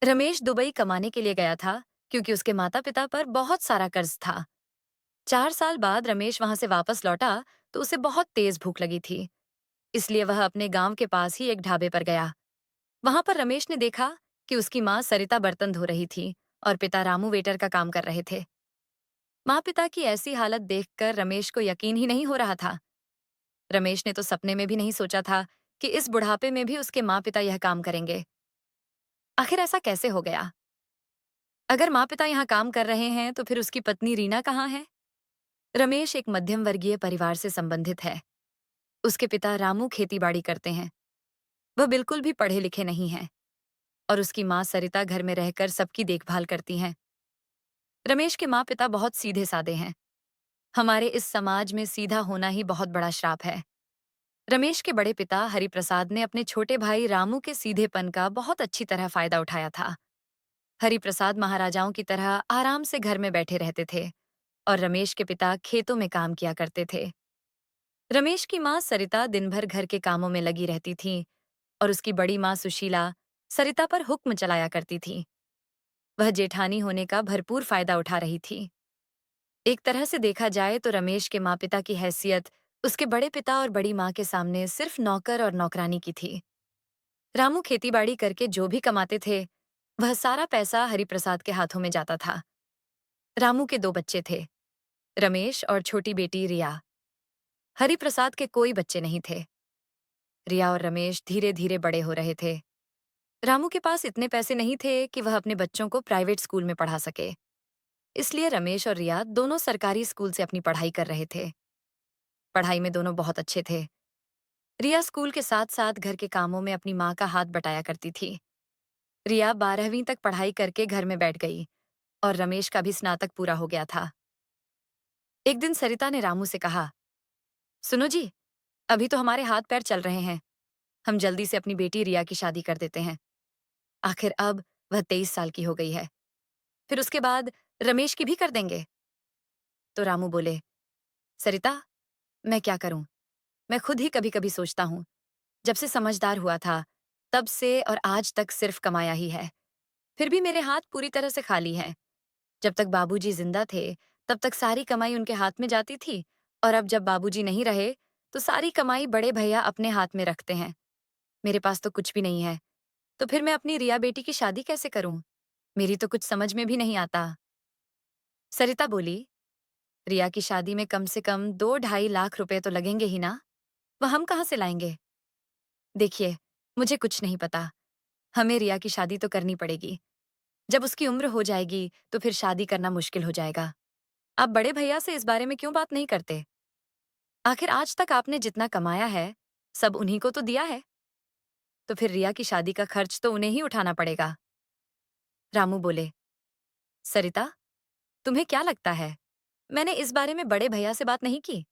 Ramesh Dubai कमाने के लिए गया था क्योंकि उसके माता पिता पर बहुत सारा कर्ज था। 4 साल बाद रमेश वहां से वापस लौटा तो उसे बहुत तेज भूख लगी थी। इसलिए वह अपने गांव के पास ही एक ढाबे पर गया। वहां पर रमेश ने देखा कि उसकी माँ सरिता बर्तन धो रही थी और पिता रामू वेटर का काम कर रहे थे। माँ पिता की ऐसी हालत देखकर रमेश को यकीन ही नहीं हो रहा था। रमेश ने तो सपने में भी नहीं सोचा था कि इस बुढ़ापे में भी उसके माँ पिता यह काम करेंगे। आखिर ऐसा कैसे हो गया? अगर माँ पिता यहाँ काम कर रहे हैं तो फिर उसकी पत्नी रीना कहाँ है? रमेश एक मध्यम वर्गीय परिवार से संबंधित है। उसके पिता रामू खेतीबाड़ी करते हैं। वह बिल्कुल भी पढ़े लिखे नहीं हैं और उसकी माँ सरिता घर में रहकर सबकी देखभाल करती हैं। रमेश के माँ पिता बहुत सीधे साधे हैं। हमारे इस समाज में सीधा होना ही बहुत बड़ा श्राप है। रमेश के बड़े पिता हरिप्रसाद ने अपने छोटे भाई रामू के सीधेपन का बहुत अच्छी तरह फायदा उठाया था। हरिप्रसाद महाराजाओं की तरह आराम से घर में बैठे रहते थे और रमेश के पिता खेतों में काम किया करते थे। रमेश की माँ सरिता दिन भर घर के कामों में लगी रहती थी और उसकी बड़ी माँ सुशीला सरिता पर हुक्म चलाया करती थी। वह जेठानी होने का भरपूर फायदा उठा रही थी। एक तरह से देखा जाए तो रमेश के माँ पिता की हैसियत उसके बड़े पिता और बड़ी माँ के सामने सिर्फ नौकर और नौकरानी की थी। रामू खेतीबाड़ी करके जो भी कमाते थे वह सारा पैसा हरिप्रसाद के हाथों में जाता था। रामू के 2 बच्चे थे, रमेश और छोटी बेटी रिया। हरिप्रसाद के कोई बच्चे नहीं थे। रिया और रमेश धीरे धीरे बड़े हो रहे थे। रामू के पास इतने पैसे नहीं थे कि वह अपने बच्चों को प्राइवेट स्कूल में पढ़ा सके। इसलिए रमेश और रिया दोनों सरकारी स्कूल से अपनी पढ़ाई कर रहे थे। पढ़ाई में दोनों बहुत अच्छे थे। रिया स्कूल के साथ साथ घर के कामों में अपनी माँ का हाथ बटाया करती थी। रिया 12वीं तक पढ़ाई करके घर में बैठ गई और रमेश का भी स्नातक पूरा हो गया था। एक दिन सरिता ने रामू से कहा, सुनो जी, अभी तो हमारे हाथ पैर चल रहे हैं। हम जल्दी से अपनी बेटी रिया की शादी कर देते हैं। आखिर अब वह 23 साल की हो गई है। फिर उसके बाद रमेश की भी कर देंगे। तो रामू बोले, सरिता, मैं क्या करूं? मैं खुद ही कभी कभी सोचता हूं। जब से समझदार हुआ था तब से और आज तक सिर्फ कमाया ही है। फिर भी मेरे हाथ पूरी तरह से खाली हैं। जब तक बाबूजी जिंदा थे तब तक सारी कमाई उनके हाथ में जाती थी और अब जब बाबूजी नहीं रहे तो सारी कमाई बड़े भैया अपने हाथ में रखते हैं। मेरे पास तो कुछ भी नहीं है। तो फिर मैं अपनी रिया बेटी की शादी कैसे करूं? मेरी तो कुछ समझ में भी नहीं आता। सरिता बोली, रिया की शादी में कम से कम 2-2.5 लाख रुपए तो लगेंगे ही ना? वह हम कहाँ से लाएंगे? देखिए, मुझे कुछ नहीं पता। हमें रिया की शादी तो करनी पड़ेगी। जब उसकी उम्र हो जाएगी तो फिर शादी करना मुश्किल हो जाएगा। आप बड़े भैया से इस बारे में क्यों बात नहीं करते? आखिर आज तक आपने जितना कमाया है सब उन्हीं को तो दिया है। तो फिर रिया की शादी का खर्च तो उन्हें ही उठाना पड़ेगा। रामू बोले, सरिता, तुम्हें क्या लगता है मैंने इस बारे में बड़े भैया से बात नहीं की?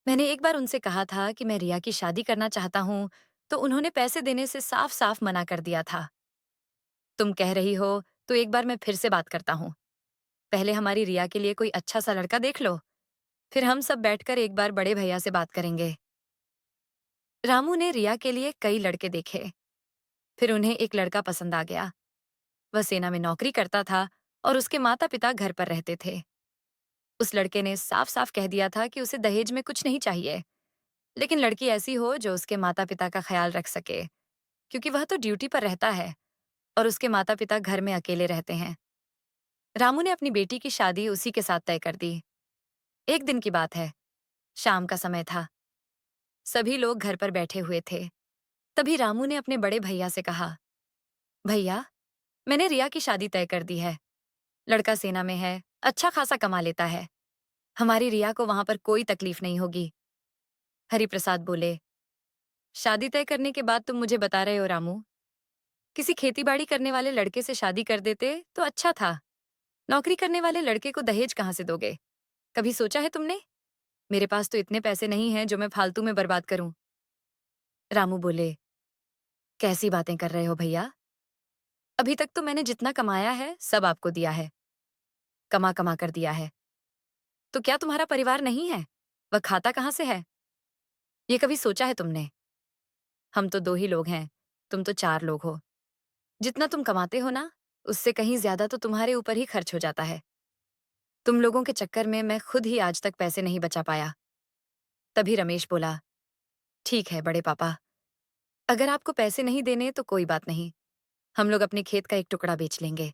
मैंने एक बार उनसे कहा था कि मैं रिया की शादी करना चाहता हूँ तो उन्होंने पैसे देने से साफ साफ मना कर दिया था। तुम कह रही हो तो एक बार मैं फिर से बात करता हूँ। पहले हमारी रिया के लिए कोई अच्छा सा लड़का देख लो, फिर हम सब बैठकर एक बार बड़े भैया से बात करेंगे। रामू ने रिया के लिए कई लड़के देखे। फिर उन्हें एक लड़का पसंद आ गया। वह सेना में नौकरी करता था और उसके माता पिता घर पर रहते थे। उस लड़के ने साफ साफ कह दिया था कि उसे दहेज में कुछ नहीं चाहिए, लेकिन लड़की ऐसी हो जो उसके माता पिता का ख्याल रख सके, क्योंकि वह तो ड्यूटी पर रहता है और उसके माता पिता घर में अकेले रहते हैं। रामू ने अपनी बेटी की शादी उसी के साथ तय कर दी। एक दिन की बात है, शाम का समय था। सभी लोग घर पर बैठे हुए थे। तभी रामू ने अपने बड़े भैया से कहा, भैया, मैंने रिया की शादी तय कर दी है। लड़का सेना में है, अच्छा खासा कमा लेता है। हमारी रिया को वहां पर कोई तकलीफ नहीं होगी। हरिप्रसाद बोले, शादी तय करने के बाद तुम मुझे बता रहे हो रामू? किसी खेतीबाड़ी करने वाले लड़के से शादी कर देते तो अच्छा था। नौकरी करने वाले लड़के को दहेज कहाँ से दोगे? कभी सोचा है तुमने? मेरे पास तो इतने पैसे नहीं हैं जो मैं फालतू में बर्बाद करूं। रामू बोले, कैसी बातें कर रहे हो भैया? अभी तक तो मैंने जितना कमाया है सब आपको दिया है, कमा कमा कर दिया है। तो क्या तुम्हारा परिवार नहीं है? वह खाता कहाँ से है? ये कभी सोचा है तुमने? हम तो 2 ही लोग हैं, तुम तो 4 लोग हो। जितना तुम कमाते हो ना, उससे कहीं ज्यादा तो तुम्हारे ऊपर ही खर्च हो जाता है। तुम लोगों के चक्कर में मैं खुद ही आज तक पैसे नहीं बचा पाया। तभी रमेश बोला, ठीक है बड़े पापा, अगर आपको पैसे नहीं देने तो कोई बात नहीं। हम लोग अपने खेत का एक टुकड़ा बेच लेंगे,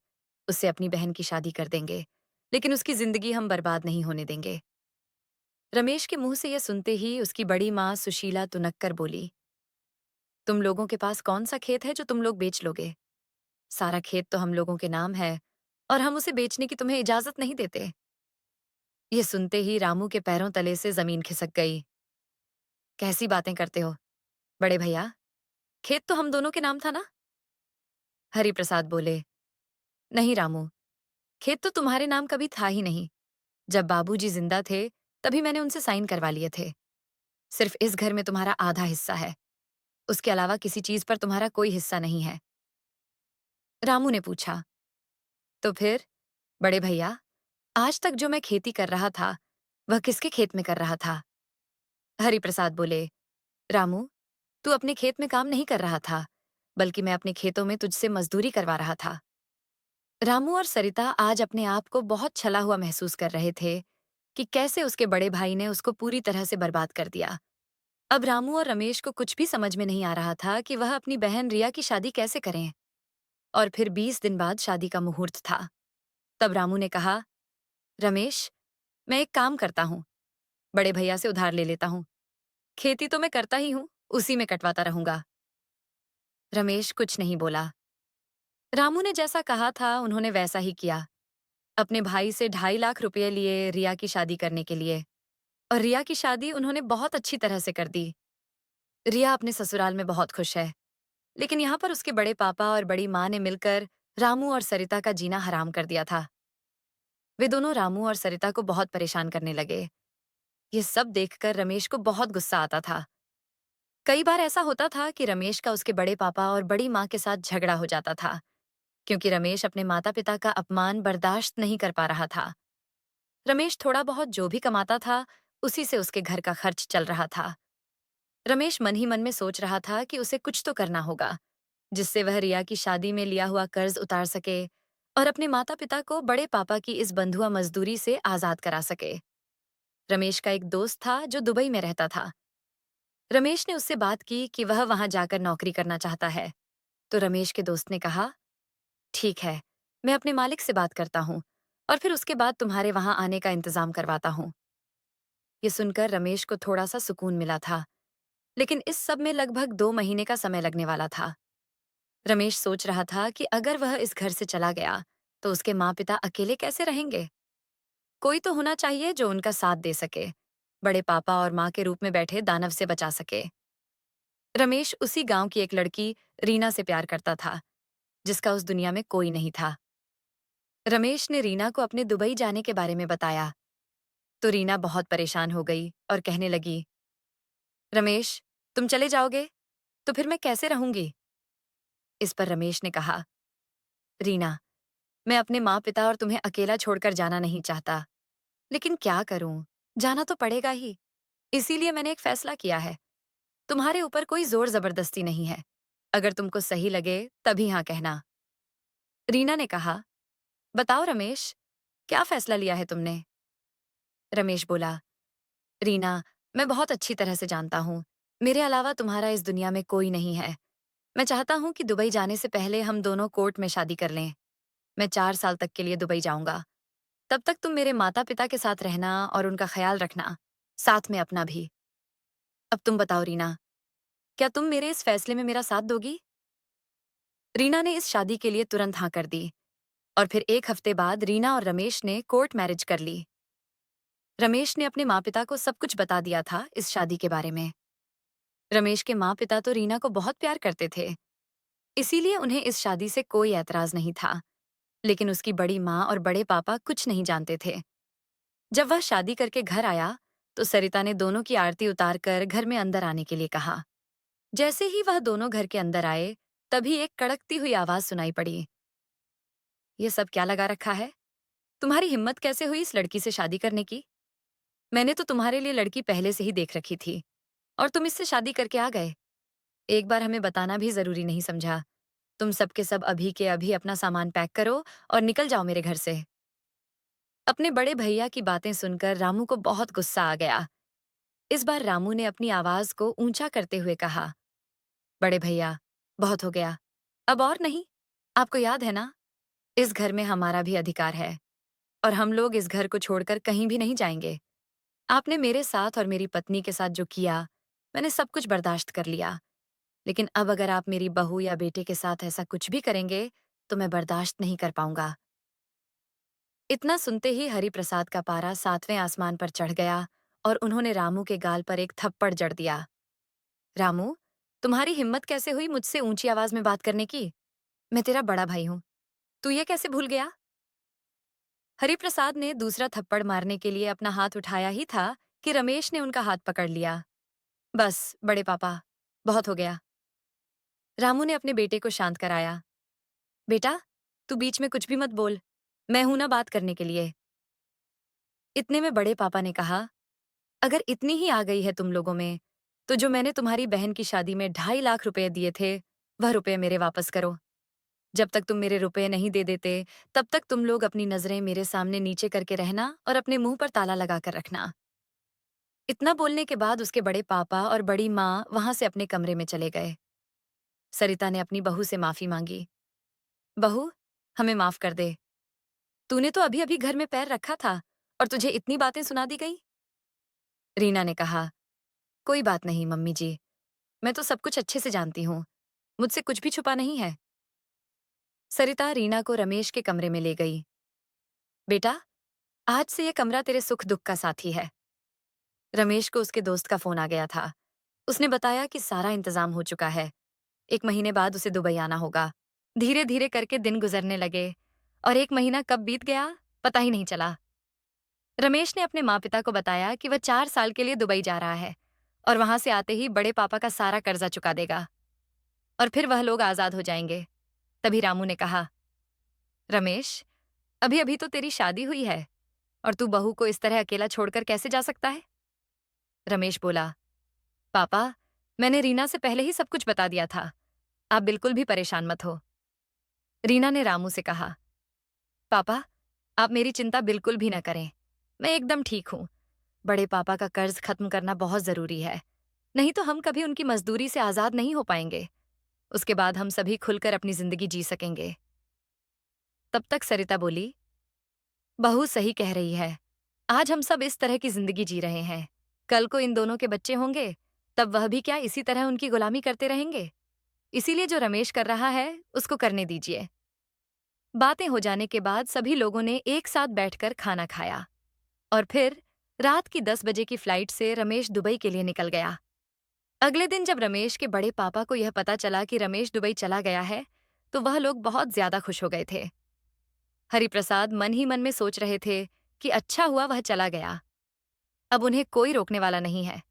उससे अपनी बहन की शादी कर देंगे, लेकिन उसकी जिंदगी हम बर्बाद नहीं होने देंगे। रमेश के मुंह से यह सुनते ही उसकी बड़ी माँ सुशीला तुनक कर बोली, तुम लोगों के पास कौन सा खेत है जो तुम लोग बेच लोगे? सारा खेत तो हम लोगों के नाम है और हम उसे बेचने की तुम्हें इजाजत नहीं देते। ये सुनते ही रामू के पैरों तले से जमीन खिसक गई। कैसी बातें करते हो बड़े भैया, खेत तो हम दोनों के नाम था ना? हरि प्रसाद बोले, नहीं रामू, खेत तो तुम्हारे नाम कभी था ही नहीं। जब बाबूजी जिंदा थे तभी मैंने उनसे साइन करवा लिए थे। सिर्फ इस घर में तुम्हारा आधा हिस्सा है, उसके अलावा किसी चीज पर तुम्हारा कोई हिस्सा नहीं है। रामू ने पूछा, तो फिर बड़े भैया, आज तक जो मैं खेती कर रहा था वह किसके खेत में कर रहा था? हरिप्रसाद बोले, रामू, तू अपने खेत में काम नहीं कर रहा था, बल्कि मैं अपने खेतों में तुझसे मजदूरी करवा रहा था। रामू और सरिता आज अपने आप को बहुत छला हुआ महसूस कर रहे थे कि कैसे उसके बड़े भाई ने उसको पूरी तरह से बर्बाद कर दिया। अब रामू और रमेश को कुछ भी समझ में नहीं आ रहा था कि वह अपनी बहन रिया की शादी कैसे करें। और फिर 20 दिन बाद शादी का मुहूर्त था। तब रामू ने कहा, रमेश, मैं एक काम करता हूँ, बड़े भैया से उधार ले लेता हूँ। खेती तो मैं करता ही हूँ, उसी में कटवाता रहूंगा। रमेश कुछ नहीं बोला। रामू ने जैसा कहा था उन्होंने वैसा ही किया। अपने भाई से 2.5 लाख रुपए लिए रिया की शादी करने के लिए, और रिया की शादी उन्होंने बहुत अच्छी तरह से कर दी। रिया अपने ससुराल में बहुत खुश है, लेकिन यहाँ पर उसके बड़े पापा और बड़ी माँ ने मिलकर रामू और सरिता का जीना हराम कर दिया था। वे दोनों रामू और सरिता को बहुत परेशान करने लगे। ये सब देखकर रमेश को बहुत गुस्सा आता था। कई बार ऐसा होता था कि रमेश का उसके बड़े पापा और बड़ी माँ के साथ झगड़ा हो जाता था, क्योंकि रमेश अपने माता पिता का अपमान बर्दाश्त नहीं कर पा रहा था। रमेश थोड़ा बहुत जो भी कमाता था, उसी से उसके घर का खर्च चल रहा था। रमेश मन ही मन में सोच रहा था कि उसे कुछ तो करना होगा, जिससे वह रिया की शादी में लिया हुआ कर्ज उतार सके और अपने माता पिता को बड़े पापा की इस बंधुआ मजदूरी से आजाद करा सके। रमेश का एक दोस्त था जो दुबई में रहता था। रमेश ने उससे बात की कि वह वहां जाकर नौकरी करना चाहता है। तो रमेश के दोस्त ने कहा, ठीक है, मैं अपने मालिक से बात करता हूँ और फिर उसके बाद तुम्हारे वहां आने का इंतजाम करवाता हूँ। ये सुनकर रमेश को थोड़ा सा सुकून मिला था, लेकिन इस सब में लगभग 2 महीने का समय लगने वाला था। रमेश सोच रहा था कि अगर वह इस घर से चला गया तो उसके माँ पिता अकेले कैसे रहेंगे। कोई तो होना चाहिए जो उनका साथ दे सके, बड़े पापा और माँ के रूप में बैठे दानव से बचा सके। रमेश उसी गांव की एक लड़की रीना से प्यार करता था, जिसका उस दुनिया में कोई नहीं था। रमेश ने रीना को अपने दुबई जाने के बारे में बताया, तो रीना बहुत परेशान हो गई और कहने लगी, रमेश, तुम चले जाओगे तो फिर मैं कैसे रहूंगी? इस पर रमेश ने कहा, रीना, मैं अपने माँ पिता और तुम्हें अकेला छोड़कर जाना नहीं चाहता, लेकिन क्या करूं, जाना तो पड़ेगा ही। इसीलिए मैंने एक फैसला किया है। तुम्हारे ऊपर कोई जोर जबरदस्ती नहीं है। अगर तुमको सही लगे तभी हाँ कहना। रीना ने कहा, बताओ रमेश, क्या फैसला लिया है तुमने? रमेश बोला, रीना, मैं बहुत अच्छी तरह से जानता हूँ, मेरे अलावा तुम्हारा इस दुनिया में कोई नहीं है। मैं चाहता हूँ कि दुबई जाने से पहले हम दोनों कोर्ट में शादी कर लें। मैं 4 साल तक के लिए दुबई जाऊंगा। तब तक तुम मेरे माता पिता के साथ रहना और उनका ख्याल रखना, साथ में अपना भी। अब तुम बताओ रीना, क्या तुम मेरे इस फैसले में मेरा साथ दोगी? रीना ने इस शादी के लिए तुरंत हाँ कर दी, और फिर 1 हफ्ते बाद रीना और रमेश ने कोर्ट मैरिज कर ली। रमेश ने अपने माँ पिता को सब कुछ बता दिया था इस शादी के बारे में। रमेश के माँ पिता तो रीना को बहुत प्यार करते थे, इसीलिए उन्हें इस शादी से कोई ऐतराज नहीं था। लेकिन उसकी बड़ी माँ और बड़े पापा कुछ नहीं जानते थे। जब वह शादी करके घर आया तो सरिता ने दोनों की आरती उतार कर घर में अंदर आने के लिए कहा। जैसे ही वह दोनों घर के अंदर आए, तभी एक कड़कती हुई आवाज सुनाई पड़ी, ये सब क्या लगा रखा है? तुम्हारी हिम्मत कैसे हुई इस लड़की से शादी करने की? मैंने तो तुम्हारे लिए लड़की पहले से ही देख रखी थी और तुम इससे शादी करके आ गए। एक बार हमें बताना भी जरूरी नहीं समझा। तुम सबके सब अभी के अभी अपना सामान पैक करो और निकल जाओ मेरे घर से। अपने बड़े भैया की बातें सुनकर रामू को बहुत गुस्सा आ गया। इस बार रामू ने अपनी आवाज को ऊंचा करते हुए कहा, बड़े भैया, बहुत हो गया। अब और नहीं। आपको याद है ना, इस घर में हमारा भी अधिकार है और हम लोग इस घर को छोड़कर कहीं भी नहीं जाएंगे। आपने मेरे साथ और मेरी पत्नी के साथ जो किया, मैंने सब कुछ बर्दाश्त कर लिया। लेकिन अब अगर आप मेरी बहू या बेटे के साथ ऐसा कुछ भी करेंगे, तो मैं बर्दाश्त नहीं कर पाऊंगा। इतना सुनते ही हरिप्रसाद का पारा सातवें आसमान पर चढ़ गया और उन्होंने रामू के गाल पर एक थप्पड़ जड़ दिया। रामू, तुम्हारी हिम्मत कैसे हुई मुझसे ऊंची आवाज में बात करने की? मैं तेरा बड़ा भाई हूं, तू ये कैसे भूल गया? हरिप्रसाद ने दूसरा थप्पड़ मारने के लिए अपना हाथ उठाया ही था कि रमेश ने उनका हाथ पकड़ लिया। बस बड़े पापा, बहुत हो गया। रामू ने अपने बेटे को शांत कराया। बेटा, तू बीच में कुछ भी मत बोल, मैं हूं ना बात करने के लिए। इतने में बड़े पापा ने कहा, अगर इतनी ही आ गई है तुम लोगों में, तो जो मैंने तुम्हारी बहन की शादी में 2.5 लाख रुपए दिए थे, वह रुपए मेरे वापस करो। जब तक तुम मेरे रुपए नहीं दे देते, तब तक तुम लोग अपनी नजरें मेरे सामने नीचे करके रहना और अपने मुंह पर ताला लगा कर रखना। इतना बोलने के बाद उसके बड़े पापा और बड़ी माँ वहां से अपने कमरे में चले गए। सरिता ने अपनी बहू से माफी मांगी। बहू, हमें माफ कर दे। तूने तो अभी अभी घर में पैर रखा था और तुझे इतनी बातें सुना दी गई। रीना ने कहा, कोई बात नहीं मम्मी जी, मैं तो सब कुछ अच्छे से जानती हूँ, मुझसे कुछ भी छुपा नहीं है। सरिता रीना को रमेश के कमरे में ले गई। बेटा, आज से ये कमरा तेरे सुख दुख का साथी है। रमेश को उसके दोस्त का फोन आ गया था। उसने बताया कि सारा इंतजाम हो चुका है। 1 महीने बाद उसे दुबई आना होगा। धीरे धीरे करके दिन गुजरने लगे और 1 महीना कब बीत गया, पता ही नहीं चला। रमेश ने अपने माँ पिता को बताया कि वह 4 साल के लिए दुबई जा रहा है और वहां से आते ही बड़े पापा का सारा कर्जा चुका देगा और फिर वह लोग आजाद हो जाएंगे। तभी रामू ने कहा, रमेश, अभी अभी तो तेरी शादी हुई है और तू बहू को इस तरह अकेला छोड़कर कैसे जा सकता है? रमेश बोला, पापा, मैंने रीना से पहले ही सब कुछ बता दिया था। आप बिल्कुल भी परेशान मत हो। रीना ने रामू से कहा, पापा, आप मेरी चिंता बिल्कुल भी न करें। मैं एकदम ठीक हूं। बड़े पापा का कर्ज खत्म करना बहुत जरूरी है, नहीं तो हम कभी उनकी मजदूरी से आजाद नहीं हो पाएंगे। उसके बाद हम सभी खुलकर अपनी जिंदगी जी सकेंगे। तब तक सरिता बोली, बहू सही कह रही है। आज हम सब इस तरह की जिंदगी जी रहे हैं, कल को इन दोनों के बच्चे होंगे, तब वह भी क्या इसी तरह उनकी गुलामी करते रहेंगे? इसीलिए जो रमेश कर रहा है, उसको करने दीजिए। बातें हो जाने के बाद सभी लोगों ने एक साथ बैठकर खाना खाया और फिर रात की 10 बजे की फ्लाइट से रमेश दुबई के लिए निकल गया। अगले दिन जब रमेश के बड़े पापा को यह पता चला कि रमेश दुबई चला गया है, तो वह लोग बहुत ज्यादा खुश हो गए थे। हरिप्रसाद मन ही मन में सोच रहे थे कि अच्छा हुआ वह चला गया। अब उन्हें कोई रोकने वाला नहीं है।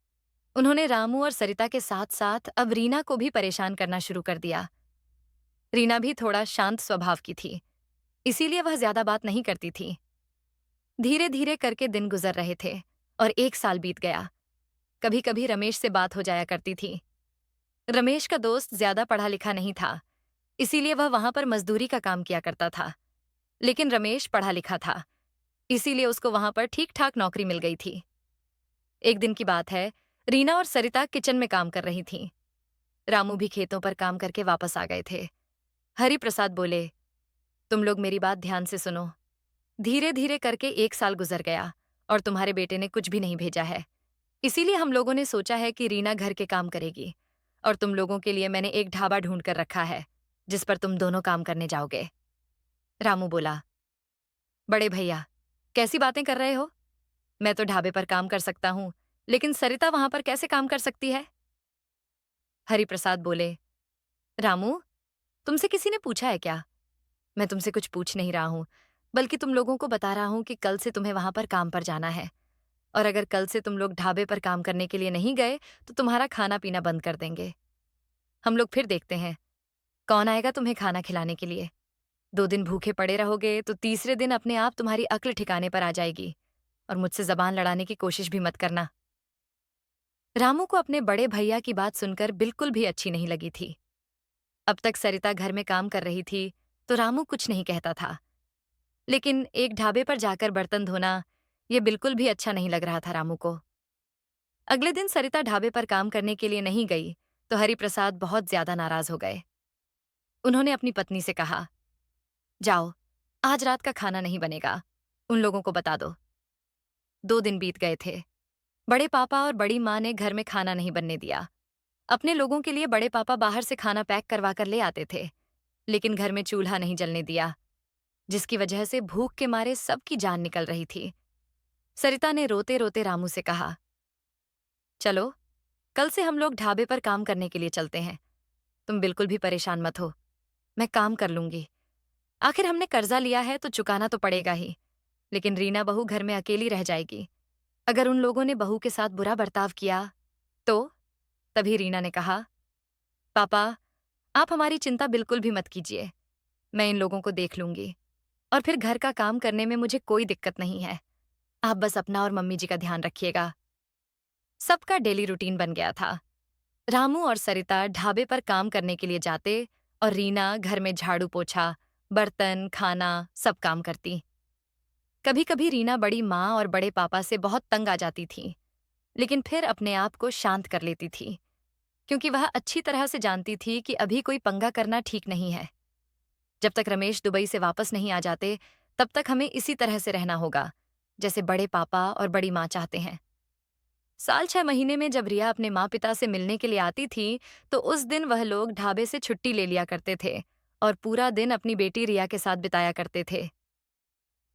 उन्होंने रामू और सरिता के साथ साथ अब रीना को भी परेशान करना शुरू कर दिया। रीना भी थोड़ा शांत स्वभाव की थी, इसीलिए वह ज्यादा बात नहीं करती थी। धीरे धीरे करके दिन गुजर रहे थे और 1 साल बीत गया। कभी कभी रमेश से बात हो जाया करती थी। रमेश का दोस्त ज्यादा पढ़ा लिखा नहीं था, इसीलिए वह वहां पर मजदूरी का काम किया करता था। लेकिन रमेश पढ़ा लिखा था, इसीलिए उसको वहां पर ठीक ठाक नौकरी मिल गई थी। एक दिन की बात है, रीना और सरिता किचन में काम कर रही थीं। रामू भी खेतों पर काम करके वापस आ गए थे। हरि प्रसाद बोले, तुम लोग मेरी बात ध्यान से सुनो। धीरे धीरे करके 1 साल गुजर गया और तुम्हारे बेटे ने कुछ भी नहीं भेजा है। इसीलिए हम लोगों ने सोचा है कि रीना घर के काम करेगी और तुम लोगों के लिए मैंने एक ढाबा ढूंढ कर रखा है, जिस पर तुम दोनों काम करने जाओगे। रामू बोला, बड़े भैया, कैसी बातें कर रहे हो? मैं तो ढाबे पर काम कर सकता हूँ, लेकिन सरिता वहां पर कैसे काम कर सकती है? हरिप्रसाद बोले, रामू, तुमसे किसी ने पूछा है क्या? मैं तुमसे कुछ पूछ नहीं रहा हूँ, बल्कि तुम लोगों को बता रहा हूँ कि कल से तुम्हें वहां पर काम पर जाना है और अगर कल से तुम लोग ढाबे पर काम करने के लिए नहीं गए, तो तुम्हारा खाना पीना बंद कर देंगे। हम लोग फिर देखते हैं कौन आएगा तुम्हें खाना खिलाने के लिए। 2 दिन भूखे पड़े रहोगे तो तीसरे दिन अपने आप तुम्हारी अक्ल ठिकाने पर आ जाएगी और मुझसे जबान लड़ाने की कोशिश भी मत करना। रामू को अपने बड़े भैया की बात सुनकर बिल्कुल भी अच्छी नहीं लगी थी। अब तक सरिता घर में काम कर रही थी, तो रामू कुछ नहीं कहता था। लेकिन एक ढाबे पर जाकर बर्तन धोना, ये बिल्कुल भी अच्छा नहीं लग रहा था रामू को। अगले दिन सरिता ढाबे पर काम करने के लिए नहीं गई, तो हरिप्रसाद बहुत ज्यादा नाराज हो गए। उन्होंने अपनी पत्नी से कहा, जाओ, आज रात का खाना नहीं बनेगा, उन लोगों को बता दो। 2 दिन बीत गए थे। बड़े पापा और बड़ी माँ ने घर में खाना नहीं बनने दिया। अपने लोगों के लिए बड़े पापा बाहर से खाना पैक करवा कर ले आते थे, लेकिन घर में चूल्हा नहीं जलने दिया, जिसकी वजह से भूख के मारे सबकी जान निकल रही थी। सरिता ने रोते रोते रामू से कहा, चलो, कल से हम लोग ढाबे पर काम करने के लिए चलते हैं। तुम बिल्कुल भी परेशान मत हो, मैं काम कर लूंगी। आखिर हमने कर्जा लिया है तो चुकाना तो पड़ेगा ही। लेकिन रीना बहू घर में अकेली रह जाएगी। अगर उन लोगों ने बहू के साथ बुरा बर्ताव किया तो? तभी रीना ने कहा, पापा, आप हमारी चिंता बिल्कुल भी मत कीजिए। मैं इन लोगों को देख लूंगी, और फिर घर का काम करने में मुझे कोई दिक्कत नहीं है। आप बस अपना और मम्मी जी का ध्यान रखिएगा। सबका डेली रूटीन बन गया था। रामू और सरिता ढाबे पर काम करने के लिए जाते, और रीना घर में झाड़ू पोछा, बर्तन, खाना सब काम करती। कभी कभी रीना बड़ी माँ और बड़े पापा से बहुत तंग आ जाती थी, लेकिन फिर अपने आप को शांत कर लेती थी, क्योंकि वह अच्छी तरह से जानती थी कि अभी कोई पंगा करना ठीक नहीं है। जब तक रमेश दुबई से वापस नहीं आ जाते, तब तक हमें इसी तरह से रहना होगा, जैसे बड़े पापा और बड़ी माँ चाहते हैं। साल 6 महीने में जब रिया अपने माँ पिता से मिलने के लिए आती थी, तो उस दिन वह लोग ढाबे से छुट्टी ले लिया करते थे और पूरा दिन अपनी बेटी रिया के साथ बिताया करते थे।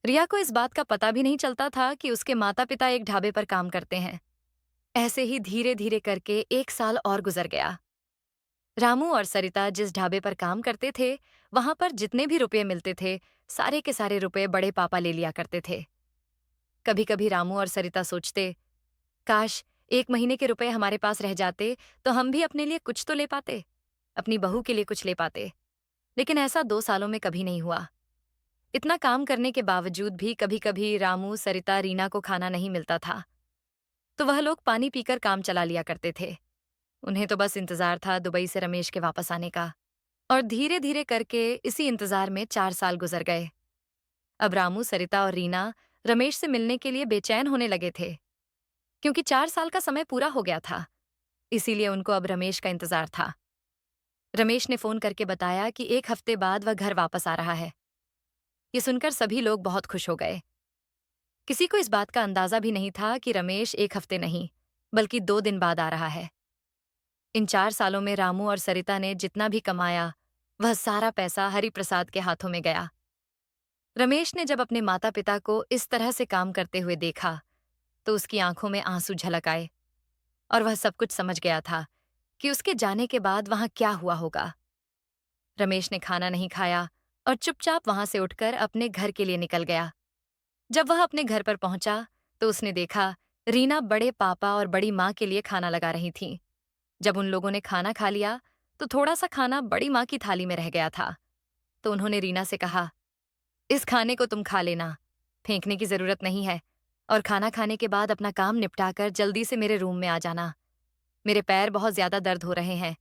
रिया को इस बात का पता भी नहीं चलता था कि उसके माता पिता एक ढाबे पर काम करते हैं। ऐसे ही धीरे धीरे करके 1 साल और गुजर गया। रामू और सरिता जिस ढाबे पर काम करते थे, वहां पर जितने भी रुपए मिलते थे, सारे के सारे रुपए बड़े पापा ले लिया करते थे। कभी कभी रामू और सरिता सोचते, काश 1 महीने के रुपए हमारे पास रह जाते, तो हम भी अपने लिए कुछ तो ले पाते, अपनी बहू के लिए कुछ ले पाते। लेकिन ऐसा 2 सालों में कभी नहीं हुआ। इतना काम करने के बावजूद भी कभी कभी रामू, सरिता, रीना को खाना नहीं मिलता था, तो वह लोग पानी पीकर काम चला लिया करते थे। उन्हें तो बस इंतजार था दुबई से रमेश के वापस आने का। और धीरे धीरे करके इसी इंतजार में 4 साल गुजर गए। अब रामू, सरिता और रीना रमेश से मिलने के लिए बेचैन होने लगे थे, क्योंकि 4 साल का समय पूरा हो गया था। इसीलिए उनको अब रमेश का इंतजार था। रमेश ने फोन करके बताया कि 1 हफ्ते बाद वह घर वापस आ रहा है। ये सुनकर सभी लोग बहुत खुश हो गए। किसी को इस बात का अंदाजा भी नहीं था कि रमेश 1 हफ्ते नहीं, बल्कि 2 दिन बाद आ रहा है। इन 4 सालों में रामू और सरिता ने जितना भी कमाया, वह सारा पैसा हरिप्रसाद के हाथों में गया। रमेश ने जब अपने माता पिता को इस तरह से काम करते हुए देखा, तो उसकी आंखों में आंसू झलक आए, और वह सब कुछ समझ गया था कि उसके जाने के बाद वहां क्या हुआ होगा। रमेश ने खाना नहीं खाया और चुपचाप वहां से उठकर अपने घर के लिए निकल गया। जब वह अपने घर पर पहुंचा, तो उसने देखा रीना बड़े पापा और बड़ी माँ के लिए खाना लगा रही थी। जब उन लोगों ने खाना खा लिया, तो थोड़ा सा खाना बड़ी माँ की थाली में रह गया था। तो उन्होंने रीना से कहा, इस खाने को तुम खा लेना, फेंकने की जरूरत नहीं है, और खाना खाने के बाद अपना काम निपटाकर जल्दी से मेरे रूम में आ जाना। मेरे पैर बहुत ज्यादा दर्द हो रहे हैं,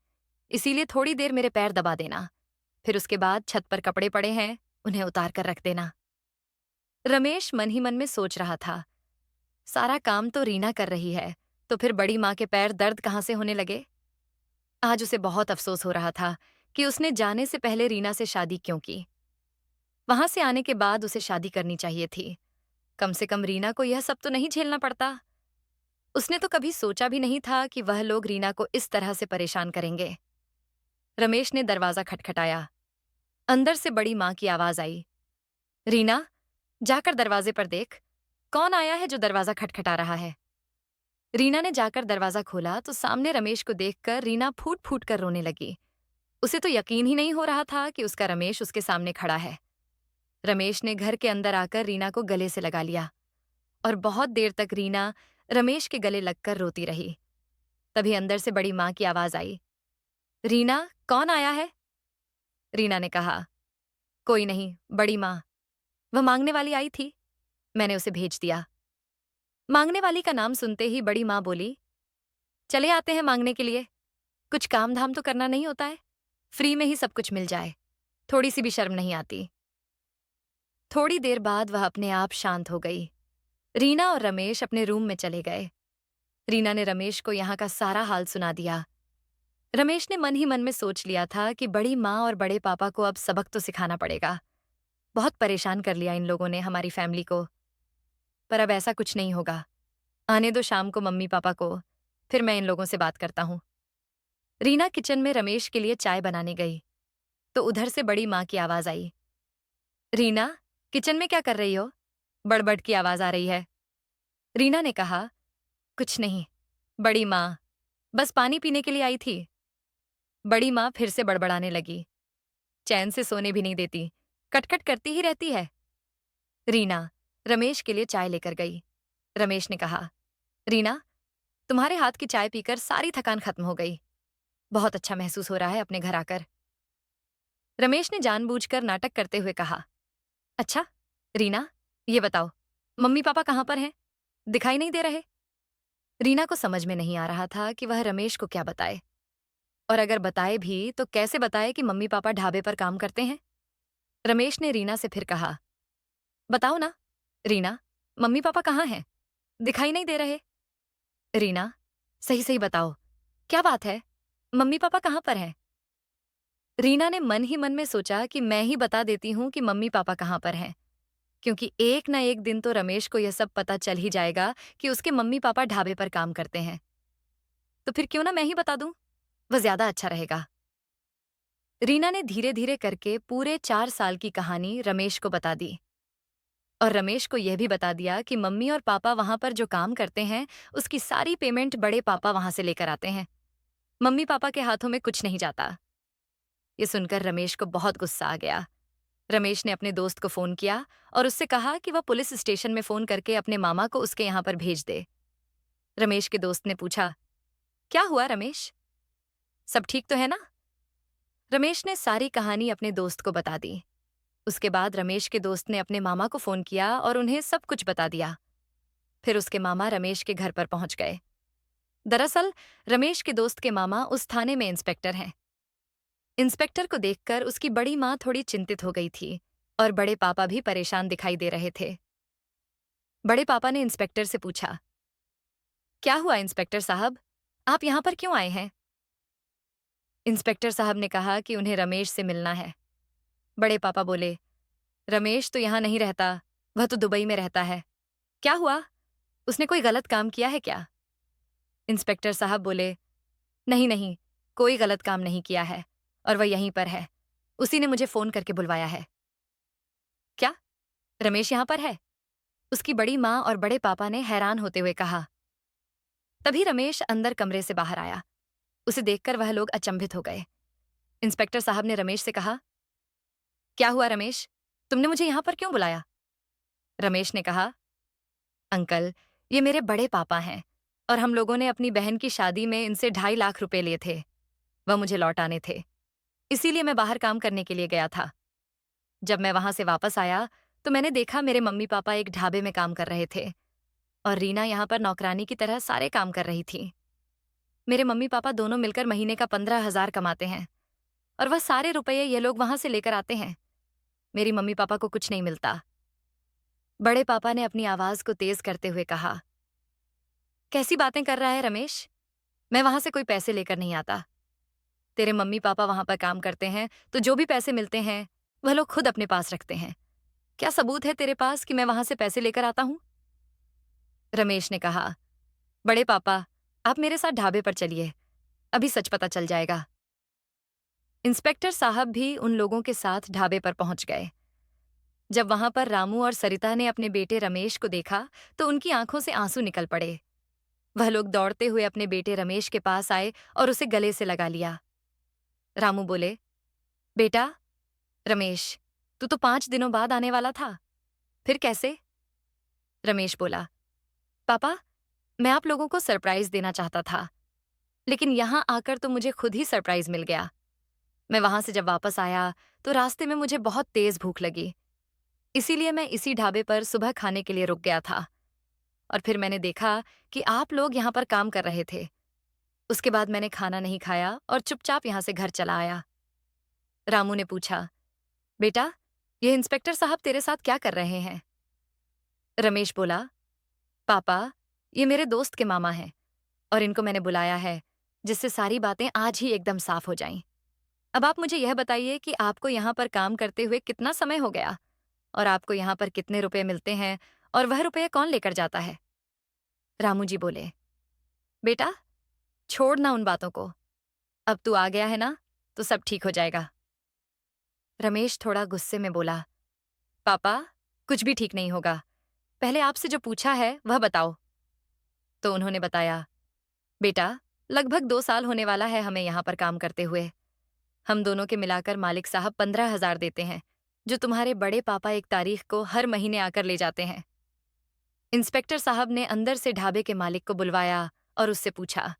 इसीलिए थोड़ी देर मेरे पैर दबा देना। फिर उसके बाद छत पर कपड़े पड़े हैं, उन्हें उतार कर रख देना। रमेश मन ही मन में सोच रहा था, सारा काम तो रीना कर रही है, तो फिर बड़ी माँ के पैर दर्द कहाँ से होने लगे। आज उसे बहुत अफसोस हो रहा था कि उसने जाने से पहले रीना से शादी क्यों की। वहां से आने के बाद उसे शादी करनी चाहिए थी। कम से कम रीना को यह सब तो नहीं झेलना पड़ता। उसने तो कभी सोचा भी नहीं था कि वह लोग रीना को इस तरह से परेशान करेंगे। रमेश ने दरवाजा खटखटाया। अंदर से बड़ी माँ की आवाज आई, रीना, जाकर दरवाजे पर देख, कौन आया है जो दरवाजा खटखटा रहा है। रीना ने जाकर दरवाजा खोला, तो सामने रमेश को देखकर रीना फूट फूट कर रोने लगी। उसे तो यकीन ही नहीं हो रहा था कि उसका रमेश उसके सामने खड़ा है। रमेश ने घर के अंदर आकर रीना को गले से लगा लिया, और बहुत देर तक रीना रमेश के गले लगकर रोती रही। तभी अंदर से बड़ी माँ की आवाज आई, रीना, कौन आया है। रीना ने कहा, कोई नहीं बड़ी माँ, वह मांगने वाली आई थी, मैंने उसे भेज दिया। मांगने वाली का नाम सुनते ही बड़ी माँ बोली, चले आते हैं मांगने के लिए, कुछ काम धाम तो करना नहीं होता है, फ्री में ही सब कुछ मिल जाए, थोड़ी सी भी शर्म नहीं आती। थोड़ी देर बाद वह अपने आप शांत हो गई। रीना और रमेश अपने रूम में चले गए। रीना ने रमेश को यहाँ का सारा हाल सुना दिया। रमेश ने मन ही मन में सोच लिया था कि बड़ी माँ और बड़े पापा को अब सबक तो सिखाना पड़ेगा। बहुत परेशान कर लिया इन लोगों ने हमारी फैमिली को। पर अब ऐसा कुछ नहीं होगा। आने दो शाम को मम्मी पापा को, फिर मैं इन लोगों से बात करता हूँ। रीना किचन में रमेश के लिए चाय बनाने गई तो उधर से बड़ी माँ की आवाज आई। रीना, किचन में क्या कर रही हो? बड़बड़ की आवाज आ रही है। रीना ने कहा, कुछ नहीं बड़ी माँ, बस पानी पीने के लिए आई थी। बड़ी माँ फिर से बड़बड़ाने लगी। चैन से सोने भी नहीं देती, कटकट करती ही रहती है। रीना रमेश के लिए चाय लेकर गई। रमेश ने कहा, रीना, तुम्हारे हाथ की चाय पीकर सारी थकान खत्म हो गई। बहुत अच्छा महसूस हो रहा है अपने घर आकर। रमेश ने जानबूझकर नाटक करते हुए कहा, अच्छा रीना, ये बताओ, मम्मी पापा कहाँ पर हैं? दिखाई नहीं दे रहे। रीना को समझ में नहीं आ रहा था कि वह रमेश को क्या बताए, और अगर बताए भी तो कैसे बताए कि मम्मी पापा ढाबे पर काम करते हैं। रमेश ने रीना से फिर कहा, बताओ ना रीना, मम्मी पापा कहाँ हैं? दिखाई नहीं दे रहे। रीना, सही सही बताओ, क्या बात है? मम्मी पापा कहाँ पर हैं? रीना ने मन ही मन में सोचा कि मैं ही बता देती हूँ कि मम्मी पापा कहाँ पर हैं, क्योंकि एक ना एक दिन तो रमेश को यह सब पता चल ही जाएगा कि उसके मम्मी पापा ढाबे पर काम करते हैं। तो फिर क्यों ना मैं ही बता दूं, वह ज्यादा अच्छा रहेगा। रीना ने धीरे धीरे करके पूरे 4 साल की कहानी रमेश को बता दी, और रमेश को यह भी बता दिया कि मम्मी और पापा वहां पर जो काम करते हैं उसकी सारी पेमेंट बड़े पापा वहां से लेकर आते हैं। मम्मी पापा के हाथों में कुछ नहीं जाता। ये सुनकर रमेश को बहुत गुस्सा आ गया। रमेश ने अपने दोस्त को फोन किया और उससे कहा कि वह पुलिस स्टेशन में फोन करके अपने मामा को उसके यहाँ पर भेज दे। रमेश के दोस्त ने पूछा, क्या हुआ रमेश, सब ठीक तो है ना? रमेश ने सारी कहानी अपने दोस्त को बता दी। उसके बाद रमेश के दोस्त ने अपने मामा को फोन किया और उन्हें सब कुछ बता दिया। फिर उसके मामा रमेश के घर पर पहुंच गए। दरअसल रमेश के दोस्त के मामा उस थाने में इंस्पेक्टर हैं। इंस्पेक्टर को देखकर उसकी बड़ी माँ थोड़ी चिंतित हो गई थी और बड़े पापा भी परेशान दिखाई दे रहे थे। बड़े पापा ने इंस्पेक्टर से पूछा, क्या हुआ इंस्पेक्टर साहब, आप यहाँ पर क्यों आए हैं? इंस्पेक्टर साहब ने कहा कि उन्हें रमेश से मिलना है। बड़े पापा बोले, रमेश तो यहाँ नहीं रहता, वह तो दुबई में रहता है। क्या हुआ, उसने कोई गलत काम किया है क्या? इंस्पेक्टर साहब बोले, नहीं नहीं, कोई गलत काम नहीं किया है और वह यहीं पर है। उसी ने मुझे फोन करके बुलवाया है। क्या, रमेश यहाँ पर है? उसकी बड़ी माँ और बड़े पापा ने हैरान होते हुए कहा। तभी रमेश अंदर कमरे से बाहर आया। उसे देखकर वह लोग अचंभित हो गए। इंस्पेक्टर साहब ने रमेश से कहा, क्या हुआ रमेश, तुमने मुझे यहाँ पर क्यों बुलाया? रमेश ने कहा, अंकल, ये मेरे बड़े पापा हैं और हम लोगों ने अपनी बहन की शादी में इनसे 2.5 लाख रुपए लिए थे। वह मुझे लौटाने थे, इसीलिए मैं बाहर काम करने के लिए गया था। जब मैं वहां से वापस आया तो मैंने देखा मेरे मम्मी पापा एक ढाबे में काम कर रहे थे और रीना यहाँ पर नौकरानी की तरह सारे काम कर रही थी। मेरे मम्मी पापा दोनों मिलकर महीने का 15,000 कमाते हैं और वह सारे रुपये ये लोग वहां से लेकर आते हैं। मेरी मम्मी पापा को कुछ नहीं मिलता। बड़े पापा ने अपनी आवाज को तेज करते हुए कहा, कैसी बातें कर रहा है रमेश, मैं वहां से कोई पैसे लेकर नहीं आता। तेरे मम्मी पापा वहां पर काम करते हैं तो जो भी पैसे मिलते हैं वह लोग खुद अपने पास रखते हैं। क्या सबूत है तेरे पास कि मैं वहां से पैसे लेकर आता हूं? रमेश ने कहा, बड़े पापा, आप मेरे साथ ढाबे पर चलिए, अभी सच पता चल जाएगा। इंस्पेक्टर साहब भी उन लोगों के साथ ढाबे पर पहुंच गए। जब वहां पर रामू और सरिता ने अपने बेटे रमेश को देखा तो उनकी आंखों से आंसू निकल पड़े। वह लोग दौड़ते हुए अपने बेटे रमेश के पास आए और उसे गले से लगा लिया। रामू बोले, बेटा रमेश, तू तो 5 दिनों बाद आने वाला था, फिर कैसे? रमेश बोला, पापा, मैं आप लोगों को सरप्राइज देना चाहता था, लेकिन यहां आकर तो मुझे खुद ही सरप्राइज मिल गया। मैं वहां से जब वापस आया तो रास्ते में मुझे बहुत तेज भूख लगी, इसीलिए मैं इसी ढाबे पर सुबह खाने के लिए रुक गया था और फिर मैंने देखा कि आप लोग यहाँ पर काम कर रहे थे। उसके बाद मैंने खाना नहीं खाया और चुपचाप यहाँ से घर चला आया। रामू ने पूछा, बेटा, ये इंस्पेक्टर साहब तेरे साथ क्या कर रहे हैं? रमेश बोला, पापा, ये मेरे दोस्त के मामा हैं और इनको मैंने बुलाया है, जिससे सारी बातें आज ही एकदम साफ हो जाएं। अब आप मुझे यह बताइए कि आपको यहाँ पर काम करते हुए कितना समय हो गया और आपको यहाँ पर कितने रुपए मिलते हैं और वह रुपये कौन लेकर जाता है? रामू जी बोले, बेटा, छोड़ ना उन बातों को। अब तू आ गया है ना, तो सब ठीक हो जाएगा। रमेश थोड़ा गुस्से में बोला, पापा, कुछ भी ठीक नहीं होगा। पहले आपसे जो पूछा है वह बताओ। तो उन्होंने बताया, बेटा, लगभग 2 साल होने वाला है हमें यहाँ पर काम करते हुए। हम दोनों के मिलाकर मालिक साहब 15,000 देते हैं, जो तुम्हारे बड़े पापा एक तारीख को हर महीने आकर ले जाते हैं। इंस्पेक्टर साहब ने अंदर से ढाबे के मालिक को बुलवाया और उससे पूछा,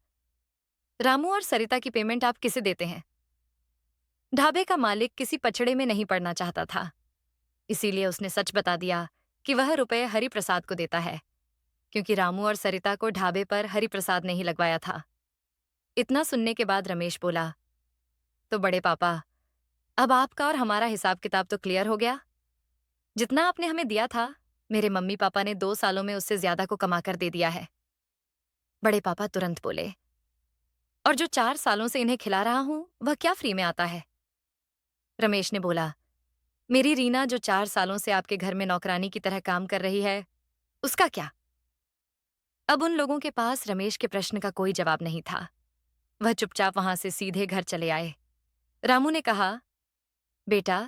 रामू और सरिता की पेमेंट आप किसे देते हैं? ढाबे का मालिक किसी पचड़े में नहीं पड़ना चाहता था, इसीलिए उसने सच बता दिया कि वह रुपए हरिप्रसाद को देता है, क्योंकि रामू और सरिता को ढाबे पर हरिप्रसाद ने ही लगवाया था। इतना सुनने के बाद रमेश बोला, तो बड़े पापा, अब आपका और हमारा हिसाब किताब तो क्लियर हो गया। जितना आपने हमें दिया था, मेरे मम्मी पापा ने 2 सालों में उससे ज्यादा को कमा कर दे दिया है। बड़े पापा तुरंत बोले, और जो 4 सालों से इन्हें खिला रहा हूं वह क्या फ्री में आता है? रमेश ने बोला, मेरी रीना जो 4 सालों से आपके घर में नौकरानी की तरह काम कर रही है, उसका क्या? अब उन लोगों के पास रमेश के प्रश्न का कोई जवाब नहीं था। वह चुपचाप वहां से सीधे घर चले आए। रामू ने कहा, बेटा,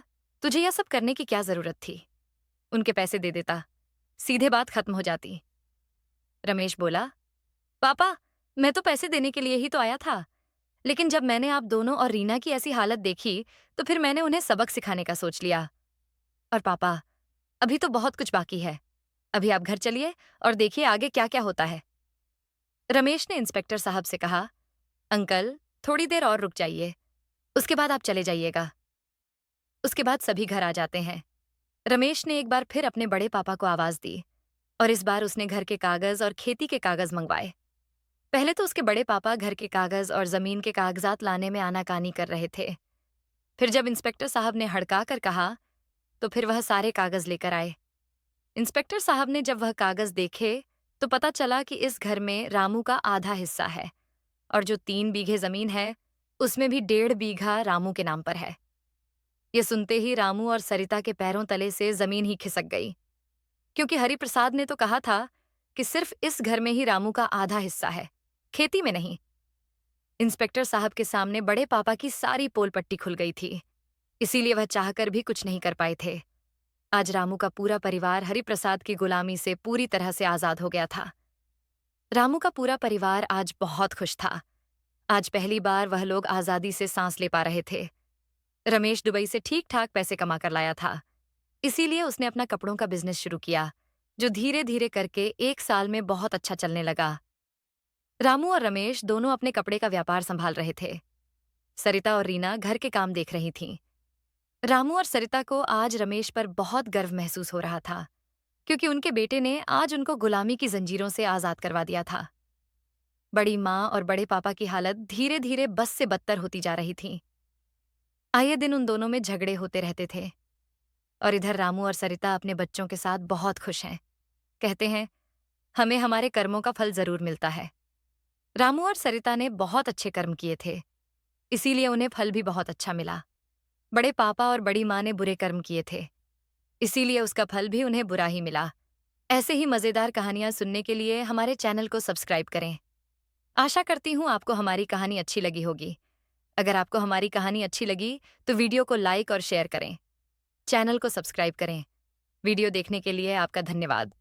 तुझे यह सब करने की क्या जरूरत थी? उनके पैसे दे देता, सीधे बात खत्म हो जाती। रमेश बोला, पापा, मैं तो पैसे देने के लिए ही तो आया था, लेकिन जब मैंने आप दोनों और रीना की ऐसी हालत देखी, तो फिर मैंने उन्हें सबक सिखाने का सोच लिया। और पापा, अभी तो बहुत कुछ बाकी है। अभी आप घर चलिए और देखिए आगे क्या क्या होता है। रमेश ने इंस्पेक्टर साहब से कहा, अंकल, थोड़ी देर और रुक जाइए, उसके बाद आप चले जाइएगा। उसके बाद सभी घर आ जाते हैं। रमेश ने एक बार फिर अपने बड़े पापा को आवाज दी और इस बार उसने घर के कागज और खेती के कागज मंगवाए। पहले तो उसके बड़े पापा घर के कागज और जमीन के कागजात लाने में आनाकानी कर रहे थे। फिर जब इंस्पेक्टर साहब ने हड़का कर कहा, तो फिर वह सारे कागज लेकर आए। इंस्पेक्टर साहब ने जब वह कागज देखे, तो पता चला कि इस घर में रामू का आधा हिस्सा है और जो 3 बीघे जमीन है, उसमें भी 1.5 बीघा रामू के नाम पर है। ये सुनते ही रामू और सरिता के पैरों तले से जमीन ही खिसक गई, क्योंकि हरिप्रसाद ने तो कहा था कि सिर्फ इस घर में ही रामू का आधा हिस्सा है, खेती में नहीं। इंस्पेक्टर साहब के सामने बड़े पापा की सारी पोल पट्टी खुल गई थी, इसीलिए वह चाहकर भी कुछ नहीं कर पाए थे। आज रामू का पूरा परिवार हरिप्रसाद की गुलामी से पूरी तरह से आजाद हो गया था। रामू का पूरा परिवार आज बहुत खुश था। आज पहली बार वह लोग आजादी से सांस ले पा रहे थे। रमेश दुबई से ठीक ठाक पैसे कमा कर लाया था, इसीलिए उसने अपना कपड़ों का बिजनेस शुरू किया, जो धीरे धीरे करके 1 साल में बहुत अच्छा चलने लगा। रामू और रमेश दोनों अपने कपड़े का व्यापार संभाल रहे थे। सरिता और रीना घर के काम देख रही थीं। रामू और सरिता को आज रमेश पर बहुत गर्व महसूस हो रहा था, क्योंकि उनके बेटे ने आज उनको गुलामी की जंजीरों से आजाद करवा दिया था। बड़ी माँ और बड़े पापा की हालत धीरे धीरे बस से बदतर होती जा रही थी। आए दिन उन दोनों में झगड़े होते रहते थे और इधर रामू और सरिता अपने बच्चों के साथ बहुत खुश हैं। कहते हैं, हमें हमारे कर्मों का फल जरूर मिलता है। रामू और सरिता ने बहुत अच्छे कर्म किए थे, इसीलिए उन्हें फल भी बहुत अच्छा मिला। बड़े पापा और बड़ी माँ ने बुरे कर्म किए थे, इसीलिए उसका फल भी उन्हें बुरा ही मिला। ऐसे ही मजेदार कहानियां सुनने के लिए हमारे चैनल को सब्सक्राइब करें। आशा करती हूँ आपको हमारी कहानी अच्छी लगी होगी। अगर आपको हमारी कहानी अच्छी लगी तो वीडियो को लाइक और शेयर करें। चैनल को सब्सक्राइब करें। वीडियो देखने के लिए आपका धन्यवाद।